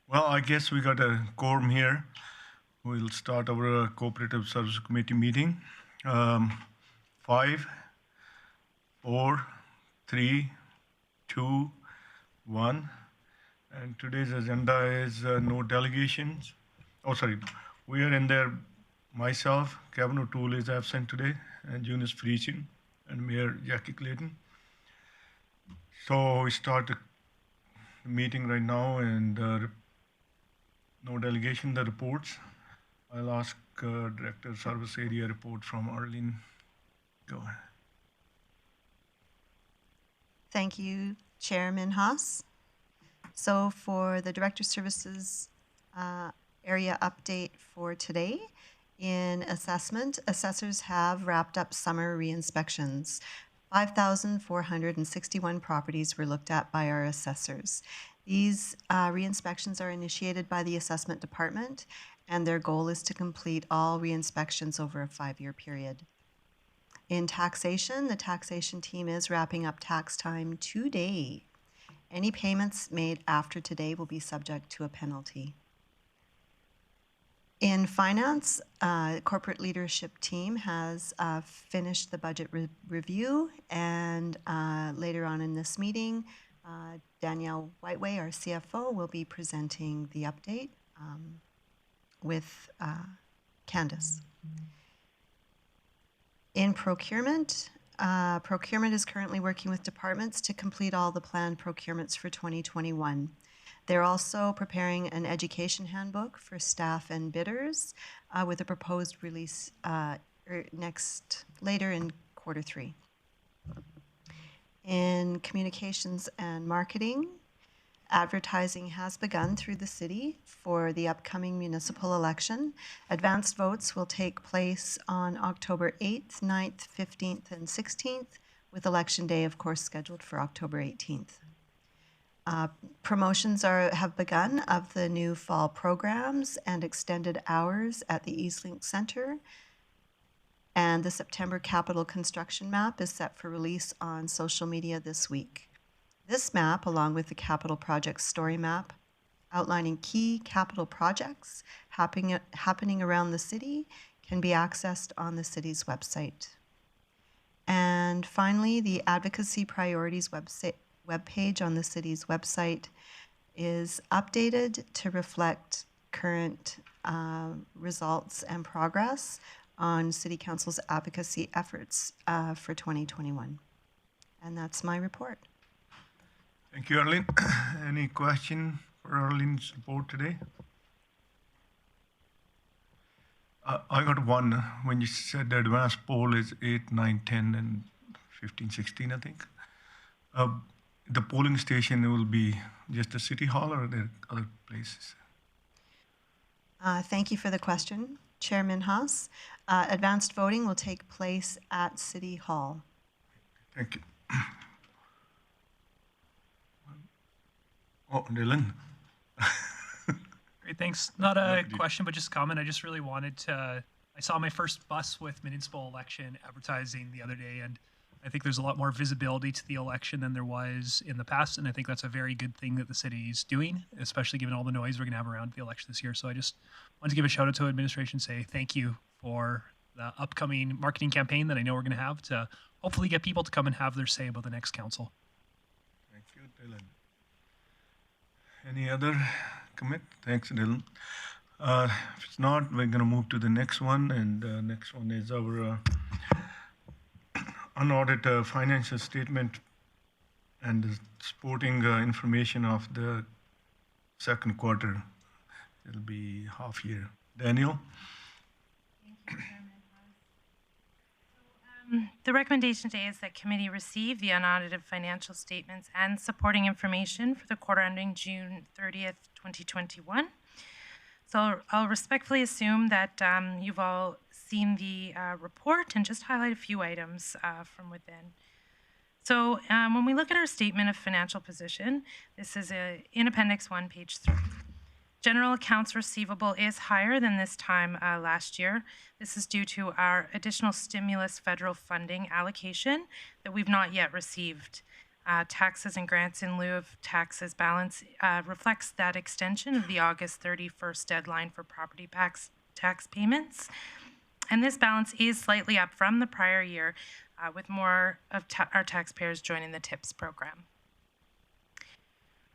Well, I guess we got a quorum here. We'll start our Cooperative Service Committee meeting. 5, 4, 3, 2, 1. And today's agenda is no delegations. Oh, sorry. We are in there. Myself, Kevin O'Toole is absent today, and Eunice Felician, and Mayor Jackie Clayton. So we start the meeting right now, and no delegation, the reports. I'll ask Director Service Area report from Arlene. Go ahead. Thank you, Chairman Haas. So for the Director Services area update for today, in assessment, assessors have wrapped up summer re-inspections. 5,461 properties were looked at by our assessors. These re-inspections are initiated by the assessment department, and their goal is to complete all re-inspections over a 5-year period. In taxation, the taxation team is wrapping up tax time today. Any payments made after today will be subject to a penalty. In finance, corporate leadership team has finished the budget review, and later on in this meeting, Danielle Whiteway, our CFO, will be presenting the update with Candace. In procurement, procurement is currently working with departments to complete all the planned procurements for 2021. They're also preparing an education handbook for staff and bidders with a proposed release later in Q3. In communications and marketing, advertising has begun through the city for the upcoming municipal election. Advanced votes will take place on October 8th, 9th, 15th, and 16th, with Election Day, of course, scheduled for October 18th. Promotions have begun of the new fall programs and extended hours at the Eastlink Center. And the September capital construction map is set for release on social media this week. This map, along with the capital project story map, outlining key capital projects happening around the city, can be accessed on the city's website. And finally, the Advocacy Priorities webpage on the city's website is updated to reflect current results and progress on City Council's advocacy efforts for 2021. And that's my report. Thank you, Arlene. Any question for Arlene's report today? I got one. When you said the advanced poll is 8, 9, 10, and 15, 16, I think. The polling station will be just the city hall, or are there other places? Thank you for the question, Chairman Haas. Advanced voting will take place at City Hall. Thank you. Oh, Dylan. Great, thanks. Not a question, but just a comment. I just really wanted to, I saw my first bus with municipal election advertising the other day, and I think there's a lot more visibility to the election than there was in the past, and I think that's a very good thing that the city's doing, especially given all the noise we're going to have around the election this year. So I just wanted to give a shout out to administration, say thank you for the upcoming marketing campaign that I know we're going to have to hopefully get people to come and have their say about the next council. Thank you, Dylan. Any other comment? Thanks, Dylan. If it's not, we're going to move to the next one, and the next one is our unaudited financial statement and the supporting information of the second quarter. It'll be half year. Daniel? Thank you, Chairman. The recommendation today is that committee receive the unaudited financial statements and supporting information for the quarter ending June 30th, 2021. So I'll respectfully assume that you've all seen the report and just highlight a few items from within. So when we look at our statement of financial position, this is in Appendix 1, page 3. General accounts receivable is higher than this time last year. This is due to our additional stimulus federal funding allocation that we've not yet received. Taxes and grants in lieu of taxes balance reflects that extension of the August 31st deadline for property tax payments. And this balance is slightly up from the prior year, with more of our taxpayers joining the TIPS program.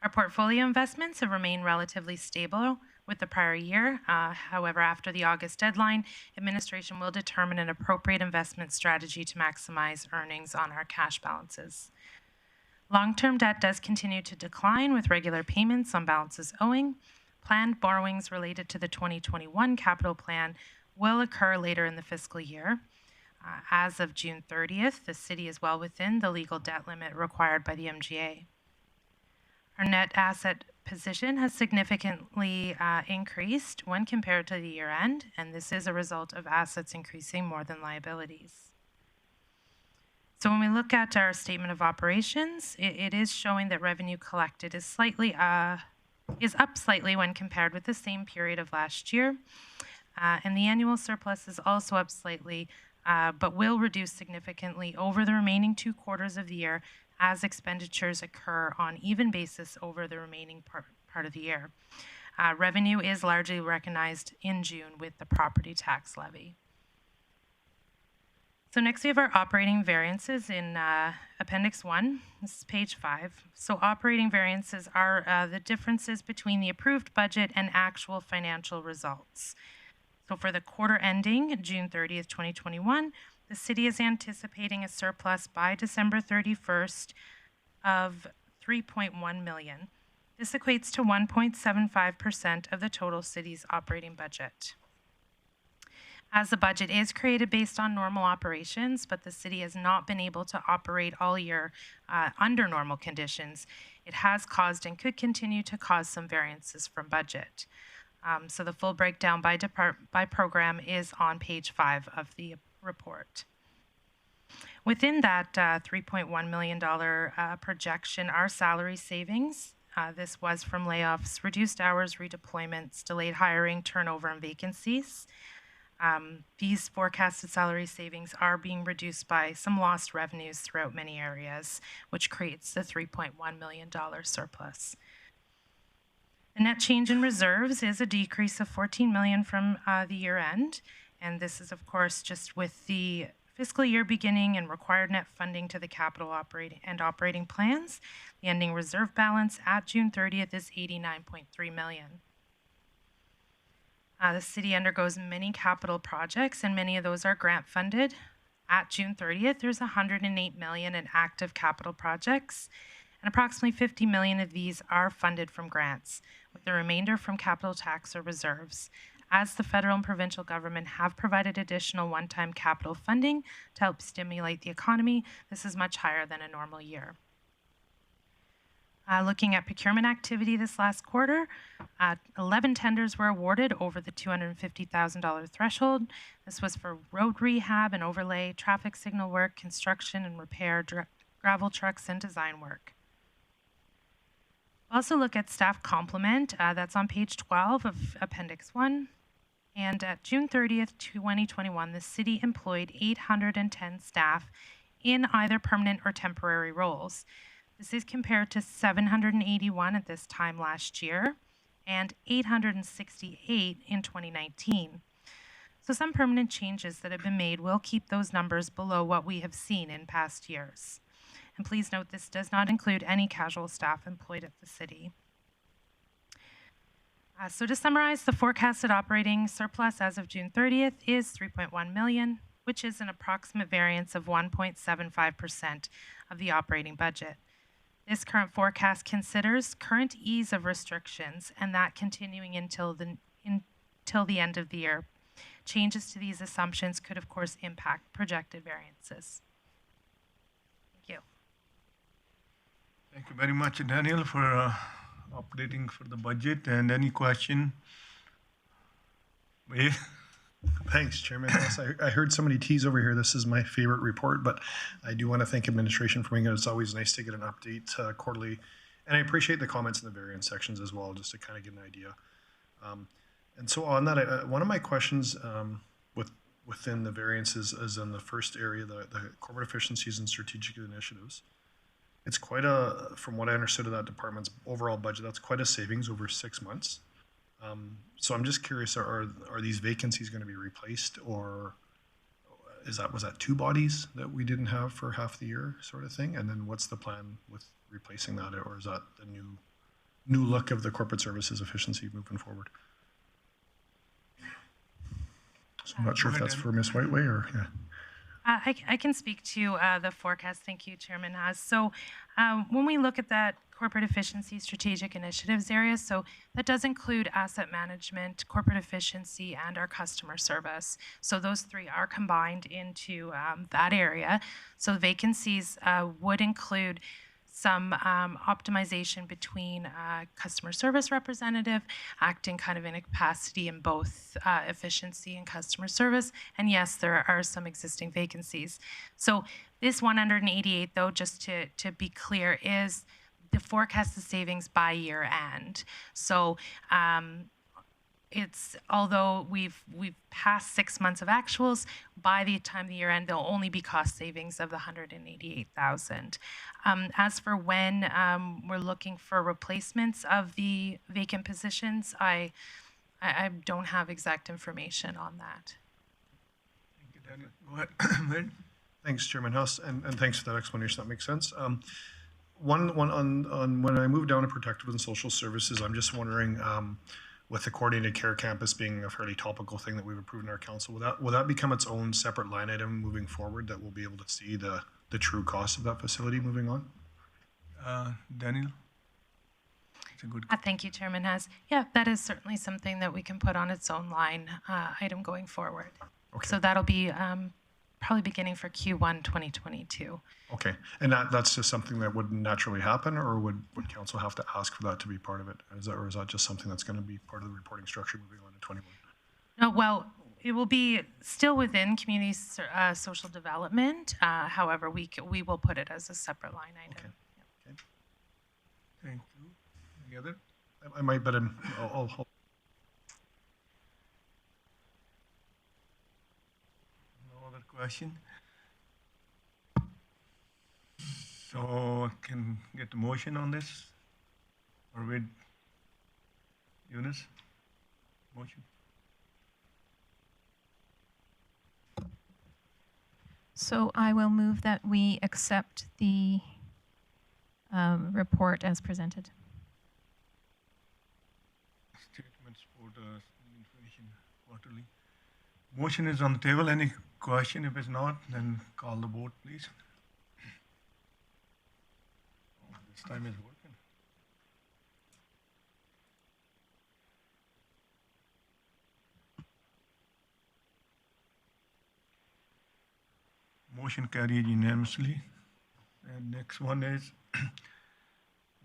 Our portfolio investments have remained relatively stable with the prior year. However, after the August deadline, administration will determine an appropriate investment strategy to maximize earnings on our cash balances. Long-term debt does continue to decline with regular payments on balances owing. Planned borrowings related to the 2021 capital plan will occur later in the fiscal year. As of June 30th, the city is well within the legal debt limit required by the MGA. Our net asset position has significantly increased when compared to the year end, and this is a result of assets increasing more than liabilities. So when we look at our statement of operations, it is showing that revenue collected is up slightly when compared with the same period of last year. And the annual surplus is also up slightly, but will reduce significantly over the remaining 2 quarters of the year as expenditures occur on even basis over the remaining part of the year. Revenue is largely recognized in June with the property tax levy. So next we have our operating variances in Appendix 1. This is page 5. So operating variances are the differences between the approved budget and actual financial results. So for the quarter ending June 30th, 2021, the city is anticipating a surplus by December 31st of $3.1 million. This equates to 1.75% of the total city's operating budget. As the budget is created based on normal operations, but the city has not been able to operate all year under normal conditions, it has caused and could continue to cause some variances from budget. So the full breakdown by program is on page 5 of the report. Within that $3.1 million projection are salary savings. This was from layoffs, reduced hours, redeployments, delayed hiring, turnover, and vacancies. These forecasted salary savings are being reduced by some lost revenues throughout many areas, which creates the $3.1 million surplus. The net change in reserves is a decrease of $14 million from the year end, and this is, of course, just with the fiscal year beginning and required net funding to the capital operating plans. The ending reserve balance at June 30th is $89.3 million. The city undergoes many capital projects, and many of those are grant funded. At June 30th, there's $108 million in active capital projects, and approximately $50 million of these are funded from grants, with the remainder from capital tax or reserves. As the federal and provincial government have provided additional one-time capital funding to help stimulate the economy, this is much higher than a normal year. Looking at procurement activity this last quarter, 11 tenders were awarded over the $250,000 threshold. This was for road rehab and overlay, traffic signal work, construction and repair, gravel trucks, and design work. Also look at staff complement. That's on page 12 of Appendix 1. And at June 30th, 2021, the city employed 810 staff in either permanent or temporary roles. This is compared to 781 at this time last year and 868 in 2019. So some permanent changes that have been made will keep those numbers below what we have seen in past years. And please note this does not include any casual staff employed at the city. So to summarize, the forecasted operating surplus as of June 30th is $3.1 million, which is an approximate variance of 1.75% of the operating budget. This current forecast considers current ease of restrictions and that continuing until the end of the year. Changes to these assumptions could, of course, impact projected variances. Thank you. Thank you very much, Daniel, for updating for the budget. And any question? Wait. Thanks, Chairman. Yes, I heard so many T's over here. This is my favorite report, but I do want to thank administration for bringing it. It's always nice to get an update quarterly. And I appreciate the comments in the variance sections as well, just to kind of get an idea. And so on that, one of my questions within the variances is in the first area, the corporate efficiencies and strategic initiatives. it's quite from what I understood of that department's overall budget, that's quite a savings over 6 months. So I'm just curious, are these vacancies going to be replaced, or was that 2 bodies that we didn't have for half the year sort of thing? And then what's the plan with replacing that, or is that the new look of the corporate services efficiency moving forward? So I'm not sure if that's for Ms. Whiteway or, yeah. I can speak to the forecast. Thank you, Chairman Haas. So when we look at that corporate efficiency strategic initiatives area, so that does include asset management, corporate efficiency, and our customer service. So those 3 are combined into that area. So vacancies would include some optimization between customer service representative, acting kind of in a capacity in both efficiency and customer service. And yes, there are some existing vacancies. So this 188, though, just to be clear, is the forecasted savings by year end. So it's, although we've passed 6 months of actuals, by the time the year end, there'll only be cost savings of the 188,000. As for when we're looking for replacements of the vacant positions, I don't have exact information on that. Thank you, Daniel. Go ahead. Thanks, Chairman Huss, and thanks for that explanation. That makes sense. One on when I moved down to protective and social services, I'm just wondering, with the coordinated care campus being a fairly topical thing that we've approved in our council, will that become its own separate line item moving forward, that we'll be able to see the true cost of that facility moving on? Daniel? It's a good Thank you, Chairman Haas. Yeah, that is certainly something that we can put on its own line item going forward. Okay. So that'll be probably beginning for Q1 2022. Okay, and that's just something that would naturally happen, or would council have to ask for that to be part of it? Or is that just something that's going to be part of the reporting structure moving on to 21? No, well, it will be still within community social development. However, we will put it as a separate line item. Okay. Yep. Okay. Thank you. Any other? I might, but I'll hold. No other question? So can get a motion on this? Or wait? Eunice? Motion? So I will move that we accept the report as presented. Statements for the information quarterly. Motion is on the table. Any question? If it's not, then call the vote, please. Oh, this time is working. Motion carried unanimously. And next one is,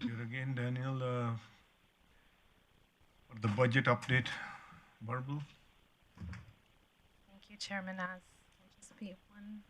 here again, Daniel, for the budget update, verbal. Thank you, Chairman Haas. I'll just be one.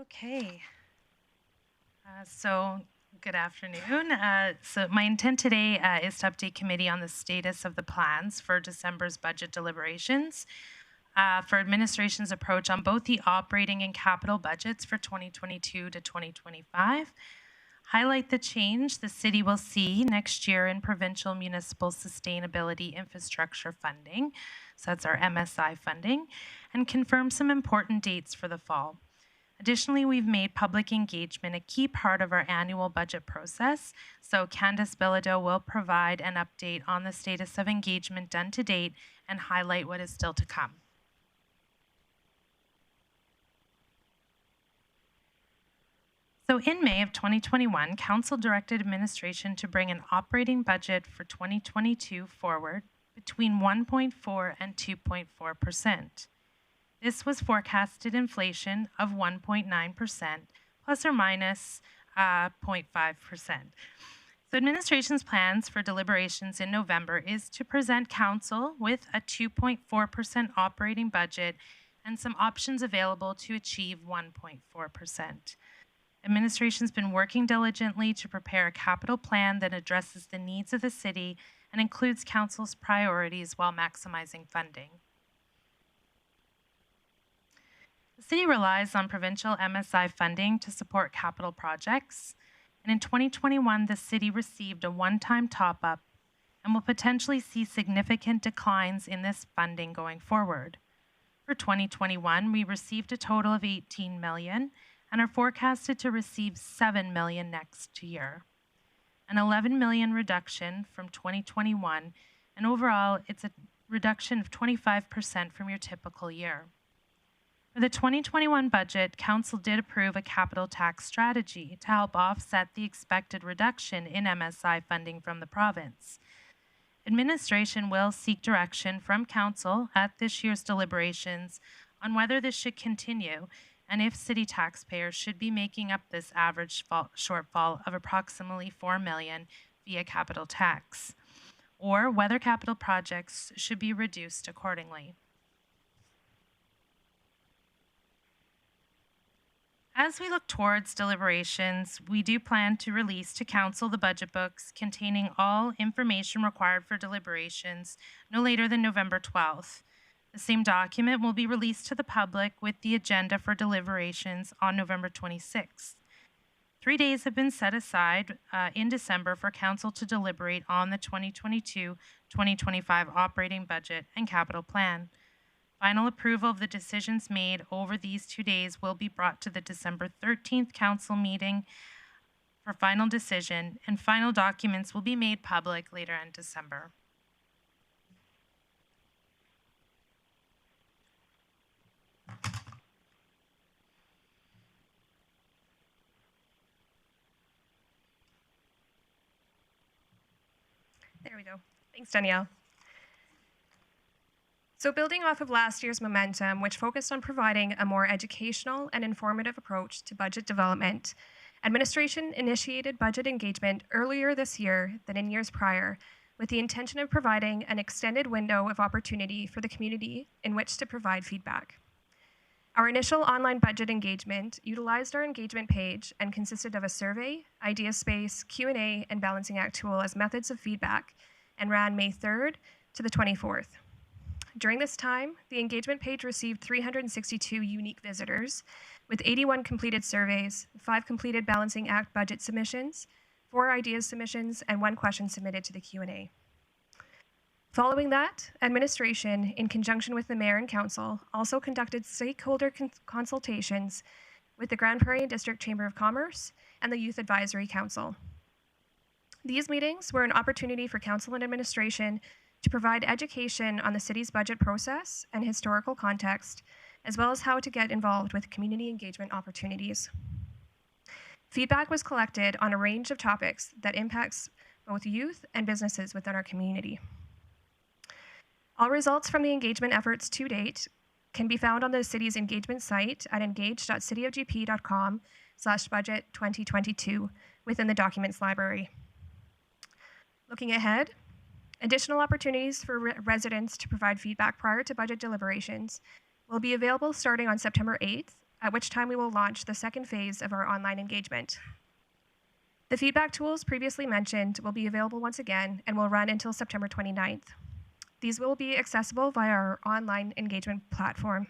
Okay. So good afternoon. So my intent today is to update committee on the status of the plans for December's budget deliberations, for administration's approach on both the operating and capital budgets for 2022 to 2025, highlight the change the city will see next year in provincial municipal sustainability infrastructure funding, so that's our MSI funding, and confirm some important dates for the fall. Additionally, we've made public engagement a key part of our annual budget process, so Candace Bilodeau will provide an update on the status of engagement done to date and highlight what is still to come. So in May of 2021, Council directed administration to bring an operating budget for 2022 forward between 1.4 and 2.4%. This was forecasted inflation of 1.9% plus or minus 0.5%. So administration's plans for deliberations in November is to present Council with a 2.4% operating budget and some options available to achieve 1.4%. Administration's been working diligently to prepare a capital plan that addresses the needs of the city and includes Council's priorities while maximizing funding. The city relies on provincial MSI funding to support capital projects, and in 2021, the city received a one-time top-up and will potentially see significant declines in this funding going forward. For 2021, we received a total of $18 million and are forecasted to receive $7 million next year. An $11 million reduction from 2021, and overall, it's a reduction of 25% from your typical year. For the 2021 budget, Council did approve a capital tax strategy to help offset the expected reduction in MSI funding from the province. Administration will seek direction from Council at this year's deliberations on whether this should continue and if city taxpayers should be making up this average shortfall of approximately $4 million via capital tax, or whether capital projects should be reduced accordingly. As we look towards deliberations, we do plan to release to Council the budget books containing all information required for deliberations no later than November 12th. The same document will be released to the public with the agenda for deliberations on November 26th. 3 days have been set aside in December for Council to deliberate on the 2022-2025 operating budget and capital plan. Final approval of the decisions made over these 2 days will be brought to the December 13th Council meeting for final decision, and final documents will be made public later in December. There we go. Thanks, Danielle. So building off of last year's momentum, which focused on providing a more educational and informative approach to budget development, administration initiated budget engagement earlier this year than in years prior, with the intention of providing an extended window of opportunity for the community in which to provide feedback. Our initial online budget engagement utilized our engagement page and consisted of a survey, idea space, Q&A, and balancing act tool as methods of feedback, and ran May 3rd to the 24th. During this time, the engagement page received 362 unique visitors, with 81 completed surveys, 5 completed balancing act budget submissions, 4 ideas submissions, and 1 question submitted to the Q&A. Following that, administration, in conjunction with the Mayor and Council, also conducted stakeholder consultations with the Grande Prairie District Chamber of Commerce and the Youth Advisory Council. These meetings were an opportunity for Council and administration to provide education on the city's budget process and historical context, as well as how to get involved with community engagement opportunities. Feedback was collected on a range of topics that impacts both youth and businesses within our community. All results from the engagement efforts to date can be found on the city's engagement site at engage.cityofgp.com/budget2022 within the documents library. Looking ahead, additional opportunities for residents to provide feedback prior to budget deliberations will be available starting on September 8th, at which time we will launch the second phase of our online engagement. The feedback tools previously mentioned will be available once again and will run until September 29th. These will be accessible via our online engagement platform.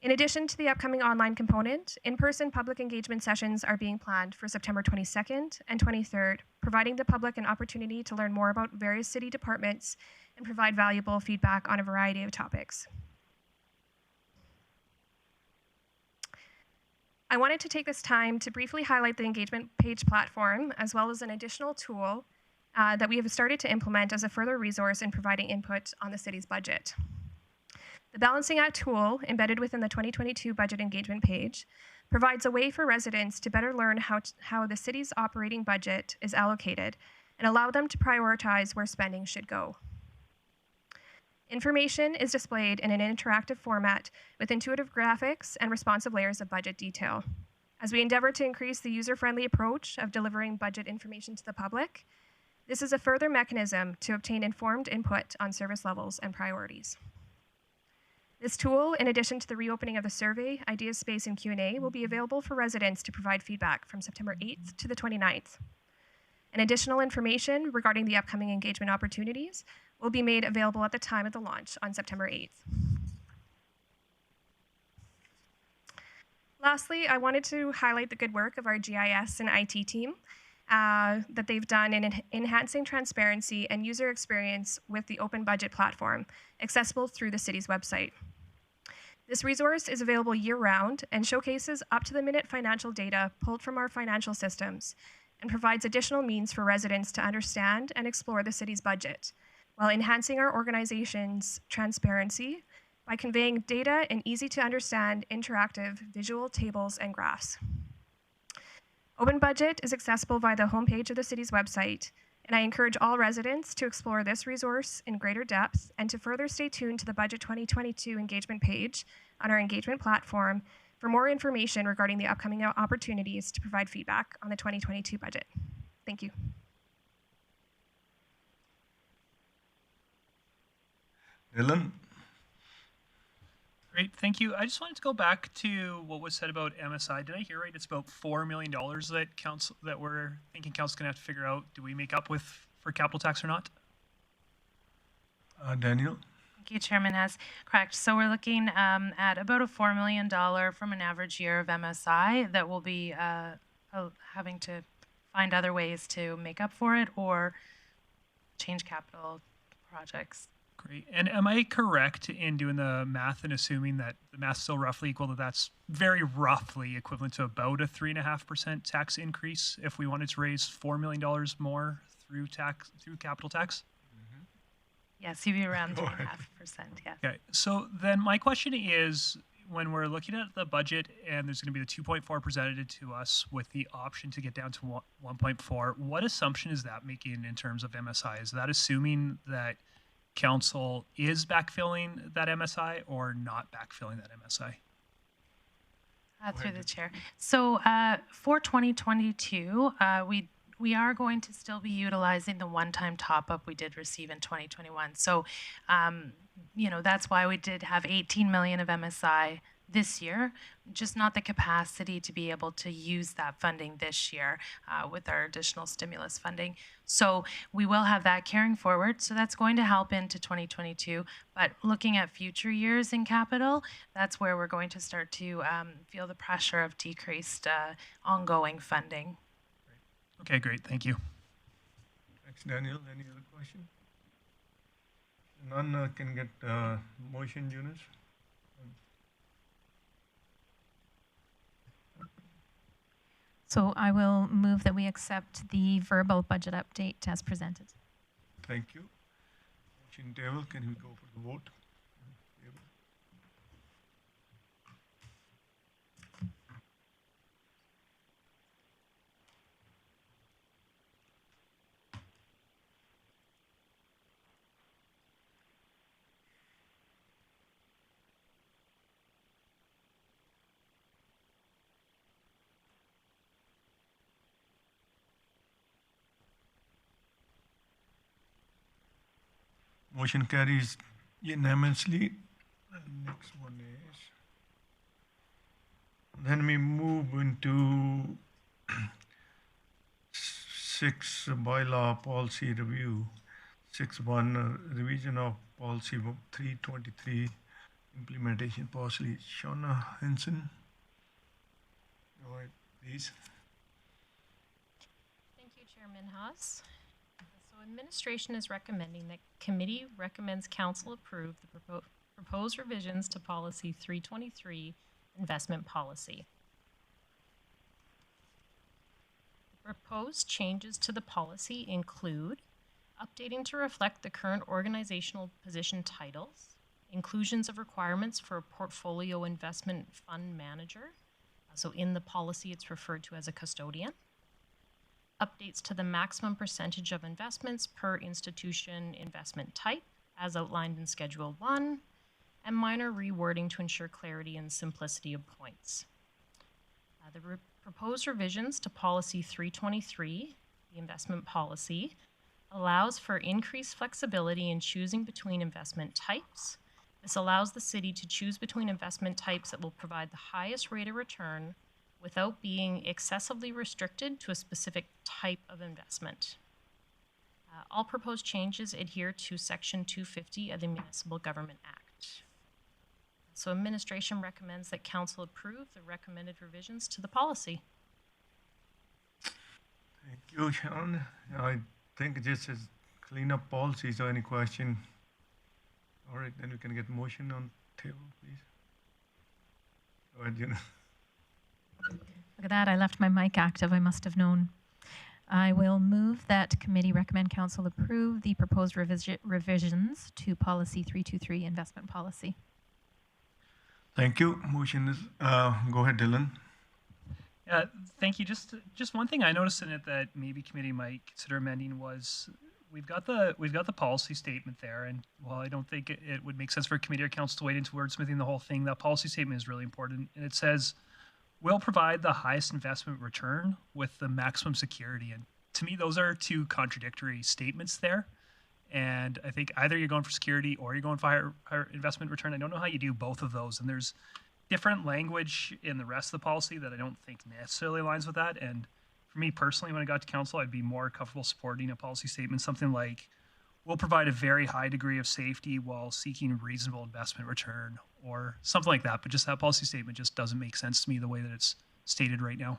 In addition to the upcoming online component, in-person public engagement sessions are being planned for September 22nd and 23rd, providing the public an opportunity to learn more about various city departments and provide valuable feedback on a variety of topics. I wanted to take this time to briefly highlight the engagement page platform, as well as an additional tool that we have started to implement as a further resource in providing input on the city's budget. The Balancing Act tool, embedded within the 2022 budget engagement page, provides a way for residents to better learn how the city's operating budget is allocated and allow them to prioritize where spending should go. Information is displayed in an interactive format with intuitive graphics and responsive layers of budget detail. As we endeavor to increase the user-friendly approach of delivering budget information to the public, this is a further mechanism to obtain informed input on service levels and priorities. This tool, in addition to the reopening of the survey, ideas space, and Q&A, will be available for residents to provide feedback from September 8th to the 29th. And additional information regarding the upcoming engagement opportunities will be made available at the time of the launch on September 8th. Lastly, I wanted to highlight the good work of our GIS and IT team that they've done in enhancing transparency and user experience with the open budget platform, accessible through the city's website. This resource is available year-round and showcases up-to-the-minute financial data pulled from our financial systems and provides additional means for residents to understand and explore the city's budget, while enhancing our organization's transparency by conveying data in easy-to-understand interactive visual tables and graphs. Open Budget is accessible via the homepage of the city's website, and I encourage all residents to explore this resource in greater depth and to further stay tuned to the Budget 2022 engagement page on our engagement platform for more information regarding the upcoming opportunities to provide feedback on the 2022 budget. Thank you. Dylan? Great, thank you. I just wanted to go back to what was said about MSI. Did I hear right? It's about $4 million that council that we're thinking council's gonna have to figure out. Do we make up with for capital tax or not? Daniel? Thank you, Chairman Hess. Correct. So we're looking at about a $4 million from an average year of MSI that will be having to find other ways to make up for it or change capital projects. Great. And am I correct in doing the math and assuming that the math's still roughly equal, that's very roughly equivalent to about a 3.5% tax increase if we wanted to raise $4 million more through capital tax? Yes, you'd be around 3.5%, yes. Okay. So then my question is, when we're looking at the budget and there's going to be the 2.4 presented to us with the option to get down to 1.4, what assumption is that making in terms of MSI? Is that assuming that council is backfilling that MSI or not backfilling that MSI? Through the chair. So for 2022, we are going to still be utilizing the one-time top-up we did receive in 2021. So, you know, that's why we did have 18 million of MSI this year, just not the capacity to be able to use that funding this year with our additional stimulus funding. So we will have that carrying forward. So that's going to help into 2022. But looking at future years in capital, that's where we're going to start to feel the pressure of decreased ongoing funding. Okay, great. Thank you. Thanks, Daniel. Any other question? None can get motion, Eunice. So I will move that we accept the verbal budget update as presented. Thank you. Motion table, can we go for the vote? Table. Motion carries unanimously. And next one is, then we move into 6 bylaw policy review. 6.1 revision of policy 323 implementation policy. Shauna Henson. Go ahead, please. Thank you, Chairman Haas. So administration is recommending that committee recommends council approve the proposed revisions to policy 323 investment policy. Proposed changes to the policy include updating to reflect the current organizational position titles, inclusions of requirements for a portfolio investment fund manager. So in the policy, it's referred to as a custodian. Updates to the maximum percentage of investments per institution investment type, as outlined in Schedule 1, and minor rewording to ensure clarity and simplicity of points. The proposed revisions to Policy 323, the investment policy, allows for increased flexibility in choosing between investment types. This allows the city to choose between investment types that will provide the highest rate of return without being excessively restricted to a specific type of investment. All proposed changes adhere to Section 250 of the Municipal Government Act. So administration recommends that council approve the recommended revisions to the policy. Thank you, Sharon. I think this is cleanup policy. So any question? All right, then we can get motion on table, please. Go ahead, Eunice. Look at that, I left my mic active, I must have known. I will move that committee recommend council approve the proposed revisions to policy 323 investment policy. Thank you. Motion is, go ahead, Dylan. Thank you. Just one thing I noticed in it that maybe committee might consider amending was we've got the policy statement there, and while I don't think it would make sense for committee or council to wade into wordsmithing the whole thing, that policy statement is really important, and it says will provide the highest investment return with the maximum security. And to me, those are two contradictory statements there. And I think either you're going for security or you're going for higher investment return. I don't know how you do both of those. And there's different language in the rest of the policy that I don't think necessarily aligns with that. And for me personally, when I got to council, I'd be more comfortable supporting a policy statement, something like, we'll provide a very high degree of safety while seeking reasonable investment return, or something like that. But just that policy statement just doesn't make sense to me the way that it's stated right now.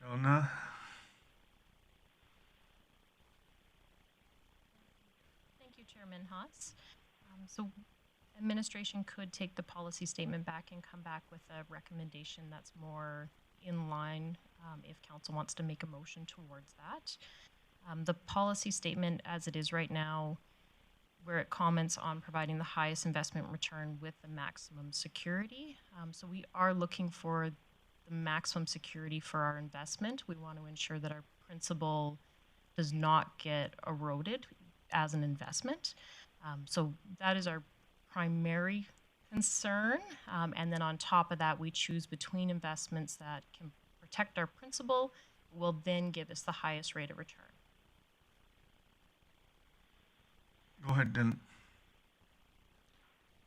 Shauna? Thank you, Chairman Haas. So administration could take the policy statement back and come back with a recommendation that's more in line if council wants to make a motion towards that. The policy statement as it is right now, where it comments on providing the highest investment return with the maximum security. So we are looking for the maximum security for our investment. We want to ensure that our principal does not get eroded as an investment. So that is our primary concern. And then on top of that, we choose between investments that can protect our principal, will then give us the highest rate of return. Go ahead, Dylan.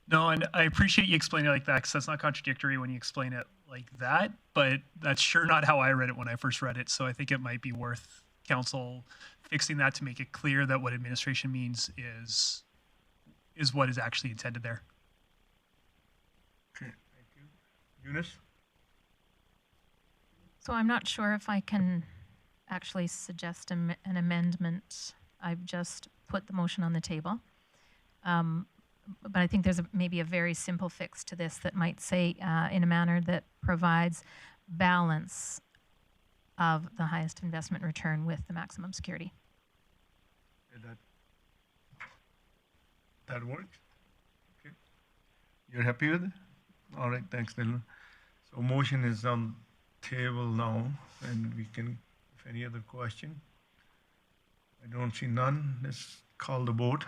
No, and I appreciate you explaining it like that, because that's not contradictory when you explain it like that, but that's sure not how I read it when I first read it. So I think it might be worth council fixing that to make it clear that what administration means is what is actually intended there. Okay, thank you. Eunice? So I'm not sure if I can actually suggest an amendment. I've just put the motion on the table. But I think there's maybe a very simple fix to this that might say in a manner that provides balance of the highest investment return with the maximum security. That works? Okay. You're happy with it? All right, thanks, Dylan. So motion is on table now, and we can, if any other question. I don't see none. Let's call the vote.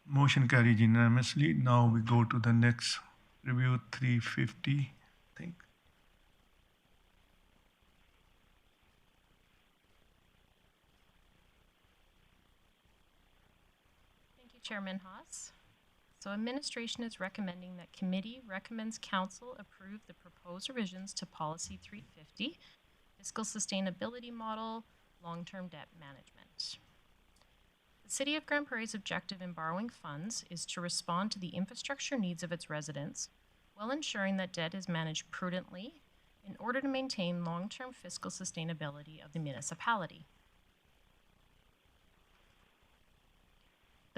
Motion carried unanimously. Now we go to the next review 350, I think. Thank you, Chairman Haas. So administration is recommending that committee recommends council approve the proposed revisions to policy 350, fiscal sustainability model, long-term debt management. The City of Grande Prairie's objective in borrowing funds is to respond to the infrastructure needs of its residents while ensuring that debt is managed prudently in order to maintain long-term fiscal sustainability of the municipality.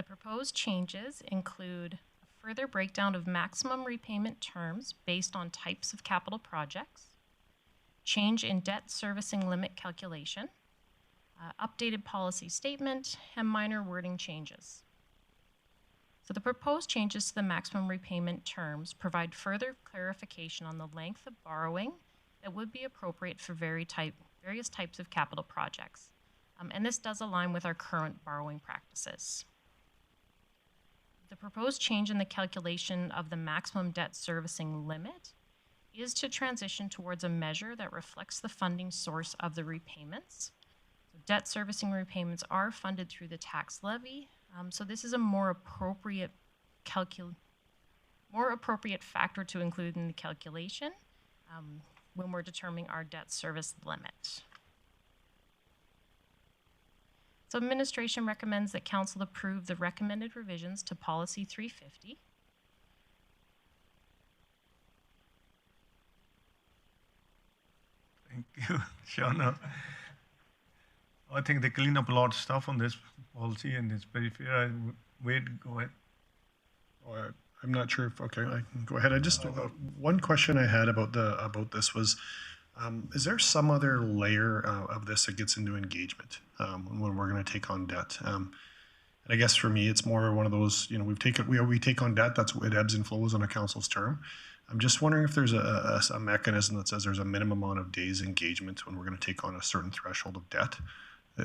proposed changes include a further breakdown of maximum repayment terms based on types of capital projects, change in debt servicing limit calculation, updated policy statement, and minor wording changes. So the proposed changes to the maximum repayment terms provide further clarification on the length of borrowing that would be appropriate for various types of capital projects. And this does align with our current borrowing practices. The proposed change in the calculation of the maximum debt servicing limit is to transition towards a measure that reflects the funding source of the repayments. So debt servicing repayments are funded through the tax levy, so this is a more appropriate factor to include in the calculation when we're determining our debt service limit. So administration recommends that council approve the recommended revisions to policy 350. Thank you, Shauna. I think they clean up a lot of stuff on this policy, and it's very fair. Wade, go ahead. Oh, I'm not sure if, okay, I can go ahead. I just, one question I had about this was, is there some other layer of this that gets into engagement when we're going to take on debt? And I guess for me, it's more one of those, you know, we take on debt, that's it ebbs and flows on a council's term. I'm just wondering if there's a mechanism that says there's a minimum amount of days engagement when we're going to take on a certain threshold of debt.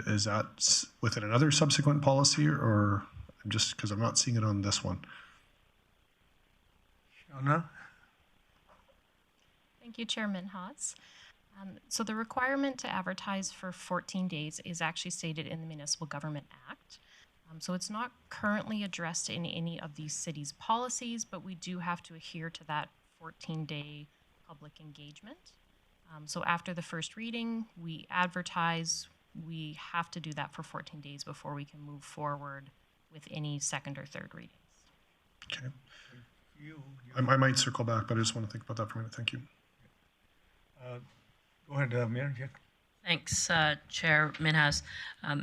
Is that within another subsequent policy, or I'm just, because I'm not seeing it on this one? Shauna? Thank you, Chairman Haas. So the requirement to advertise for 14 days is actually stated in the Municipal Government Act. So it's not currently addressed in any of these cities' policies, but we do have to adhere to that 14-day public engagement. So after the first reading, we advertise. We have to do that for 14 days before we can move forward with any second or third readings. Okay. I might circle back, but I just want to think about that for a minute. Thank you. Go ahead, Mayor Jack. Thanks, Chair Minhas.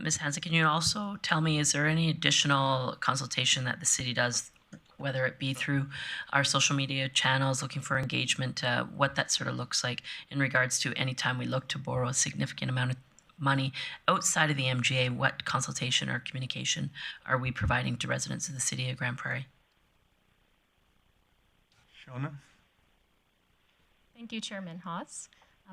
Ms. Hansen, can you also tell me, is there any additional consultation that the city does, whether it be through our social media channels, looking for engagement, what that sort of looks like in regards to any time we look to borrow a significant amount of money outside of the MGA, what consultation or communication are we providing to residents of the city of Grande Prairie? Shauna? Thank you, Chairman Haas.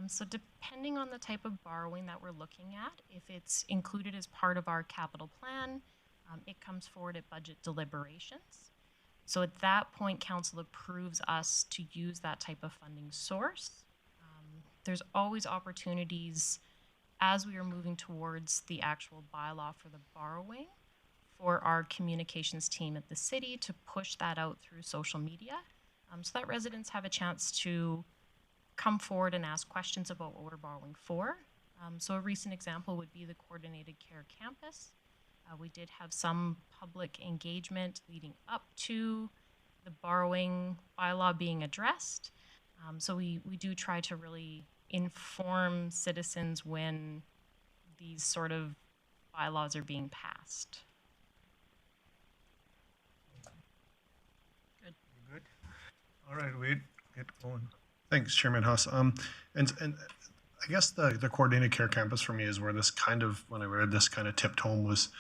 So depending on the type of borrowing that we're looking at, if it's included as part of our capital plan, it comes forward at budget deliberations. So at that point, council approves us to use that type of funding source. There's always opportunities as we are moving towards the actual bylaw for the borrowing for our communications team at the city to push that out through social media so that residents have a chance to come forward and ask questions about what we're borrowing for. So a recent example would be the Coordinated Care Campus. We did have some public engagement leading up to the borrowing bylaw being addressed. So we do try to really inform citizens when these sort of bylaws are being passed. Good. All right, Wade, get going. Thanks, Chairman Haas. And I guess the Coordinated Care Campus for me is where this kind of, when I read this, kind of tipped home was,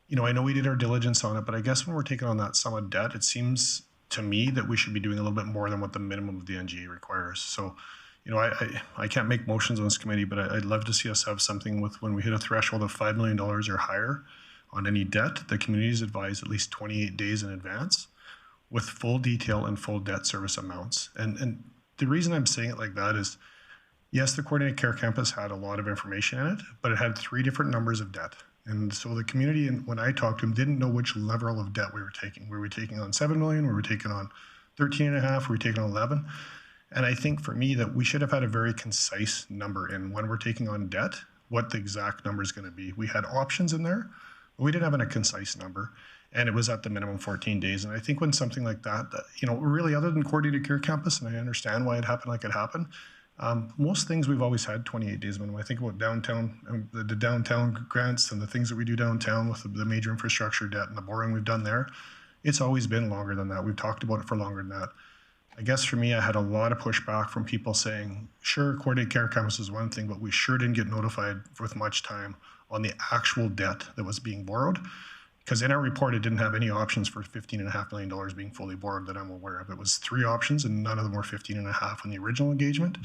you know, I know we did our diligence on it, but I guess when we're taking on that sum of debt, it seems to me that we should be doing a little bit more than what the minimum of the NGA requires. So, you know, I can't make motions on this committee, but I'd love to see us have something with when we hit a threshold of $5 million or higher on any debt, the community is advised at least 28 days in advance with full detail and full debt service amounts. And the reason I'm saying it like that is, yes, the Coordinated Care Campus had a lot of information in it, but it had 3 different numbers of debt. And so the community, when I talked to them, didn't know which level of debt we were taking. Were we taking on 7 million? Were we taking on 13.5? Were we taking on 11? And I think for me that we should have had a very concise number in when we're taking on debt, what the exact number is going to be. We had options in there, but we didn't have a concise number. And it was at the minimum 14 days. And I think when something like that, you know, really other than Coordinated Care Campus, and I understand why it happened like it happened, Most things we've always had 28 days minimum. I think about downtown, the downtown grants and the things that we do downtown with the major infrastructure debt and the borrowing we've done there. It's always been longer than that. We've talked about it for longer than that. I guess for me, I had a lot of pushback from people saying, sure, coordinated care campus is one thing, but we sure didn't get notified with much time on the actual debt that was being borrowed. Because in our report, it didn't have any options for $15.5 million being fully borrowed that I'm aware of. It was 3 options, and none of them were 15.5 on the original engagement.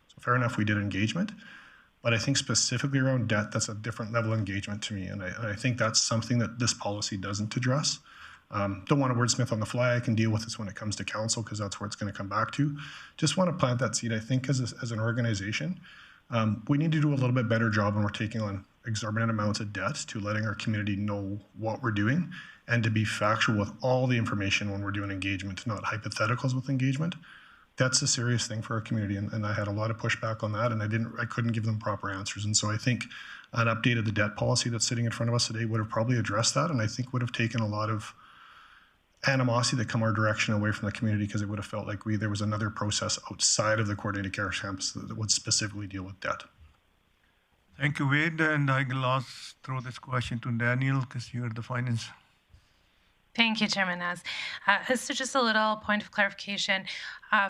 So fair enough, we did engagement. But I think specifically around debt, that's a different level of engagement to me. And I think that's something that this policy doesn't address. Don't want to wordsmith on the fly. I can deal with this when it comes to council because that's where it's going to come back to. Just want to plant that seed. I think as an organization, we need to do a little bit better job when we're taking on exorbitant amounts of debt to letting our community know what we're doing and to be factual with all the information when we're doing engagement, not hypotheticals with engagement. That's a serious thing for our community, and I had a lot of pushback on that, and I couldn't give them proper answers. And so I think an update of the debt policy that's sitting in front of us today would have probably addressed that, and I think would have taken a lot of animosity that come our direction away from the community because it would have felt like there was another process outside of the coordinated care campus that would specifically deal with debt. Thank you, Wade. And I'll throw this question to Daniel because you're the finance. Thank you, Chairman Naz. So just a little point of clarification.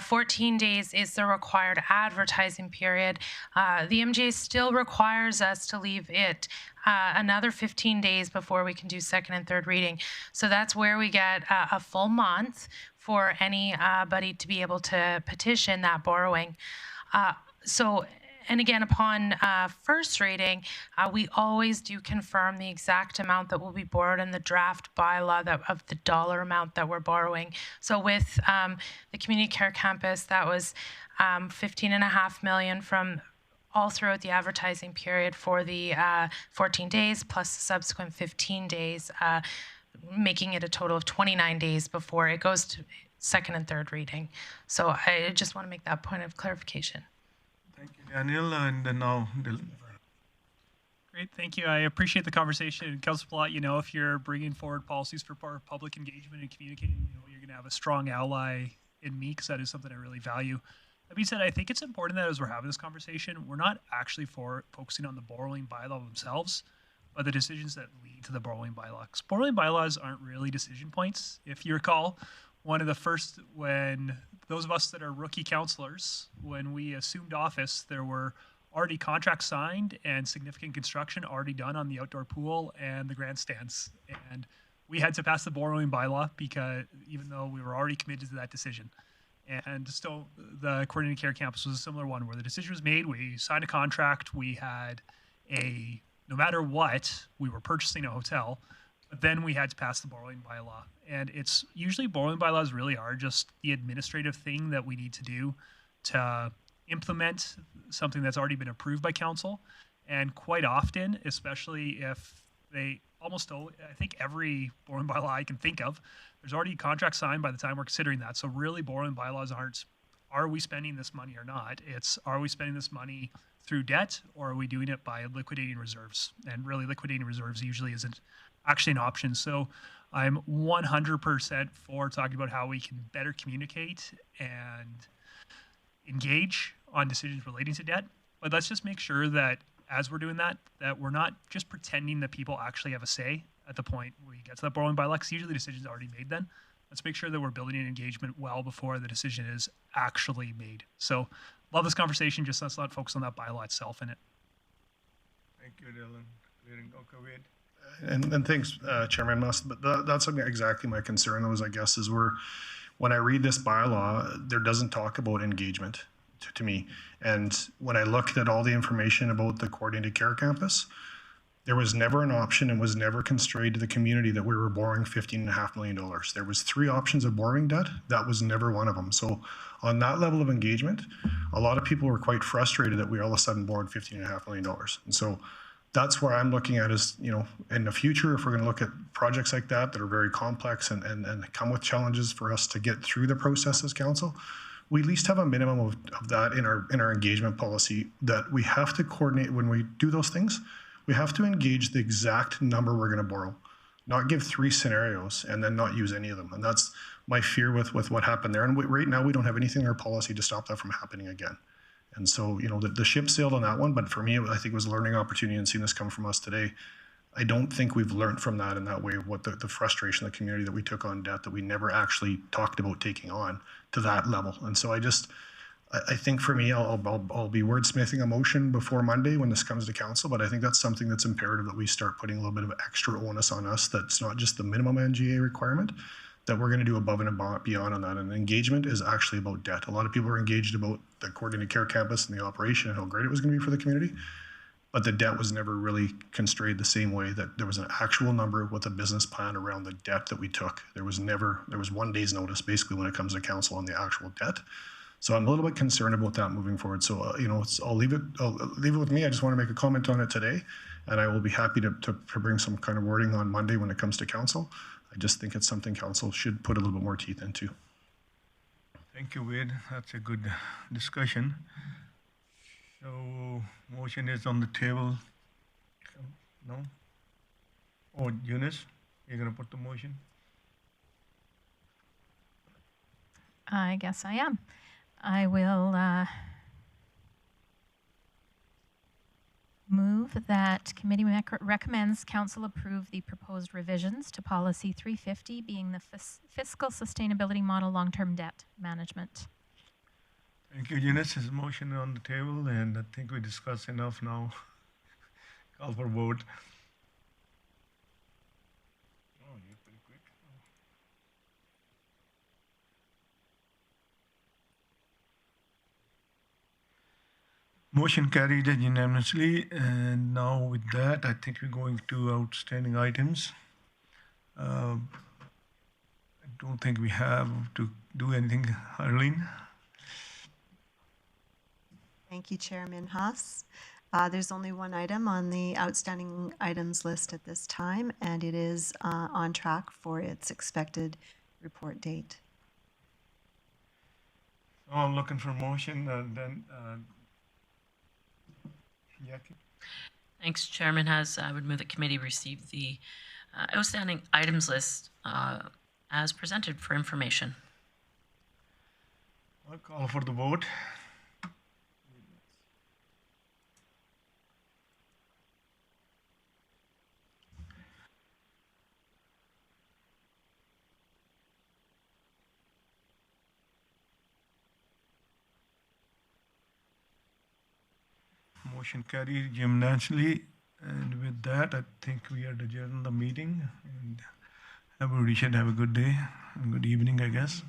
14 days is the required advertising period. The MGA still requires us to leave it another 15 days before we can do second and third reading. So that's where we get a full month for anybody to be able to petition that borrowing. And again, upon first reading, we always do confirm the exact amount that will be borrowed in the draft bylaw of the dollar amount that we're borrowing. So with the community care campus, that was $15.5 million from all throughout the advertising period for the 14 days plus the subsequent 15 days, making it a total of 29 days before it goes to second and third reading. So I just want to make that point of clarification. Thank you, Daniel. And then now, Dylan. Great, thank you. I appreciate the conversation. Councilor Palat, if you're bringing forward policies for public engagement and communicating, you're going to have a strong ally in me because that is something I really value. That being said, I think it's important that as we're having this conversation, we're not actually focusing on the borrowing bylaw themselves, but the decisions that lead to the borrowing bylaw. Because borrowing bylaws aren't really decision points. If you recall, one of the first, when those of us that are rookie councillors, when we assumed office, there were already contracts signed and significant construction already done on the outdoor pool and the grandstands. And we had to pass the borrowing bylaw because even though we were already committed to that decision. And so the coordinated care campus was a similar one where the decision was made, we signed a contract, we had no matter what, we were purchasing a hotel, but then we had to pass the borrowing bylaw. And it's usually borrowing bylaws really are just the administrative thing that we need to do to implement something that's already been approved by council. And quite often, especially if I think every borrowing bylaw I can think of, there's already a contract signed by the time we're considering that. So really borrowing bylaws aren't, are we spending this money or not? It's, are we spending this money through debt or are we doing it by liquidating reserves? And really liquidating reserves usually isn't actually an option. So I'm 100% for talking about how we can better communicate and engage on decisions relating to debt. But let's just make sure that as we're doing that, that we're not just pretending that people actually have a say at the point we get to that borrowing bylaw, because usually the decision's already made then. Let's make sure that we're building an engagement well before the decision is actually made. So love this conversation, just let's not focus on that bylaw itself in it. Thank you, Dylan. Okay, Wade. And thanks, Chairman Musk. But that's exactly my concern. Is when I read this bylaw, there doesn't talk about engagement to me. And when I looked at all the information about the coordinated care campus, there was never an option and was never constrained to the community that we were borrowing $15.5 million. There was 3 options of borrowing debt. That was never one of them. So on that level of engagement, a lot of people were quite frustrated that we all of a sudden borrowed $15.5 million. And so that's where I'm looking at is, in the future, if we're going to look at projects like that are very complex and come with challenges for us to get through the process as council, we at least have a minimum of that in our engagement policy, that we have to coordinate when we do those things. We have to engage the exact number we're going to borrow, not give 3 scenarios and then not use any of them. And that's my fear with what happened there. And right now, we don't have anything in our policy to stop that from happening again. And so, the ship sailed on that one, but for me, I think it was a learning opportunity, and seeing this come from us today, I don't think we've learned from that in that way of what the frustration of the community that we took on debt that we never actually talked about taking on to that level. And so I think for me, I'll be wordsmithing a motion before Monday when this comes to council, but I think that's something that's imperative that we start putting a little bit of extra onus on us. That's not just the minimum NGA requirement, that we're going to do above and beyond on that. And engagement is actually about debt. A lot of people are engaged about the coordinated care campus and the operation and how great it was going to be for the community, but the debt was never really constrained the same way. That there was an actual number with a business plan around the debt that we took. There was 1 day's notice basically when it comes to council on the actual debt. So I'm a little bit concerned about that moving forward. So I'll leave it with me. I just want to make a comment on it today, and I will be happy to bring some kind of wording on Monday when it comes to council. I just think it's something council should put a little bit more teeth into. Thank you, Wade. That's a good discussion. So motion is on the table. No? Oh, Eunice, you're going to put the motion? I guess I am. I will move that committee recommends council approve the proposed revisions to policy 350, being the fiscal sustainability model long-term debt management. Thank you, Eunice. There's a motion on the table, and I think we discussed enough now. Call for vote. Oh, you're pretty quick. Motion carried unanimously, and now with that, I think we're going to outstanding items. I don't think we have to do anything, Arlene. Thank you, Chairman Haas. There's only one item on the outstanding items list at this time, and it is on track for its expected report date. So I'm looking for motion, and then Jackie. Thanks, Chairman Has. I would move that committee receive the outstanding items list as presented for information. I'll call for the vote. Motion carried unanimously, and with that, I think we are adjourned the meeting. And everybody should have a good day and good evening, I guess.